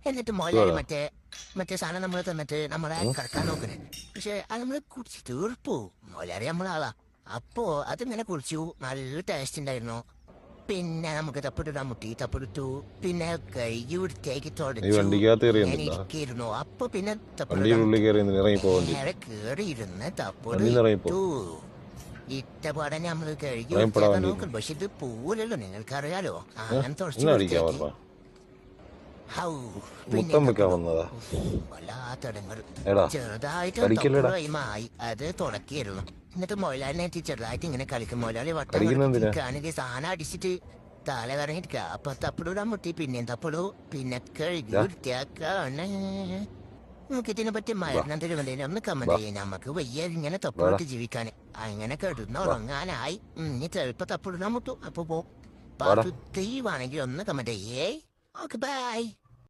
എന്നിട്ട് മുതലാളി മറ്റേ സാധനം നമ്മൾ തന്നിട്ട് നമ്മളെ കറക്കാൻ നോക്കണേ. പക്ഷെ അത് നമ്മള് കുടിച്ച് തീർപ്പു. മുതലാളി നമ്മളാളാ. അപ്പോ അതിങ്ങനെ കുടിച്ചു, നല്ല ടേസ്റ്റ് ഉണ്ടായിരുന്നു. പിന്നെ നമുക്ക് തപ്പിട്ടിടാൻ മുട്ടി, തപ്പിട്ടു. പിന്നെ കൈ വൃത്തിയാക്കി തുടച്ചു ഞാൻ ഇരിക്കായിരുന്നു. അപ്പൊ പിന്നെ നേരെ കേറിയിരുന്ന് തപ്പിട്ടു ഇട്ടപാടെ നമ്മള് കഴുകി വൃത്തിയാക്കാൻ നോക്കും. പക്ഷെ ഇത് പോലല്ലോ, നിങ്ങൾക്കറിയാലോ. അങ്ങനെ തുടച്ചു വൃത്തിയാക്കി. വല്ലാത്തടങ്ങൾ ചെറുതായിട്ട് അത് തുടക്കിയായിരുന്നു. എന്നിട്ട് മൊയിലാലിനെ ചെറുതായിട്ട് ഇങ്ങനെ കളിക്കും. മൊയിലാളി വട്ടം സാധനം അടിച്ചിട്ട് തല കറങ്ങിട്ട് അപ്പൊ തപ്പിടൂടാൻ മുട്ടി. പിന്നെയും തപ്പിടൂ. പിന്നെ കഴുകി വൃത്തിയാക്കാണ്. നമുക്ക് ഇതിനെ പറ്റി മരണം തരുമല്ലേ ഒന്ന് കമന്റ് ചെയ്യാം. നമുക്ക് വയ്യ ഇങ്ങനെ തപ്പിട്ട് ജീവിക്കാൻ. അങ്ങനെ കെടുന്ന ഉറങ്ങാനായി. ഇനി ചിലപ്പോ തപ്പിടാൻ മുട്ടു. അപ്പൊ പോ. ദൈവാണെങ്കിൽ ഒന്ന് കമന്റ് ചെയ്യേ. Okay bye.